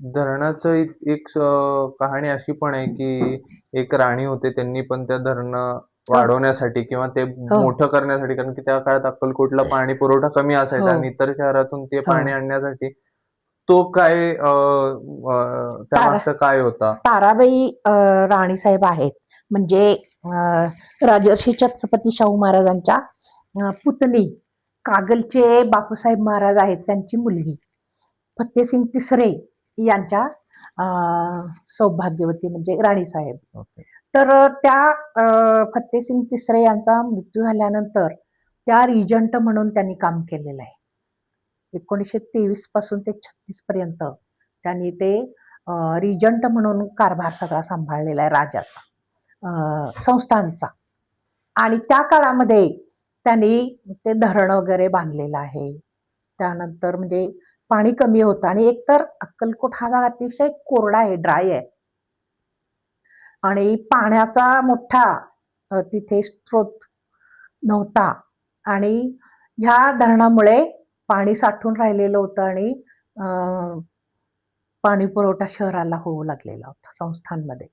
धरणाचं एक कहाणी अशी पण आहे, की एक राणी होते त्यांनी पण त्या धरणं हो, वाढवण्यासाठी किंवा ते हो, मोठं करण्यासाठी कारण की त्या काळात अक्कलकोटला पाणी पुरवठा कमी हो, असायचा आणि इतर शहरातून ते हो. पाणी आणण्यासाठी तो काय तारा त्यामागचा काय होता? ताराबाई राणीसाहेब आहेत. म्हणजे राजर्षी छत्रपती शाहू महाराजांच्या पुतणी कागलचे बापूसाहेब महाराज आहेत त्यांची मुलगी फत्तेसिंग तिसरे यांच्या सौभाग्यवती म्हणजे राणीसाहेब. ओके. तर त्या फत्तेसिंग तिसरे यांचा मृत्यू झाल्यानंतर त्या रिजंट म्हणून त्यांनी काम केलेलं आहे. 1923 पासून ते 36 पर्यंत त्यांनी ते रिजंट म्हणून कारभार सगळा सांभाळलेला आहे राजाचा, संस्थांचा. आणि त्या काळामध्ये त्यांनी ते धरण वगैरे बांधलेलं आहे. त्यानंतर म्हणजे पाणी कमी होतं आणि एकतर अक्कलकोट हा भाग अतिशय कोरडा आहे, ड्राय आहे. आणि पाण्याचा मोठा तिथे स्रोत नव्हता आणि ह्या धरणामुळे पाणी साठून राहिलेलं होतं आणि पाणी पुरवठा शहराला होऊ लागलेला होता संस्थांमध्ये.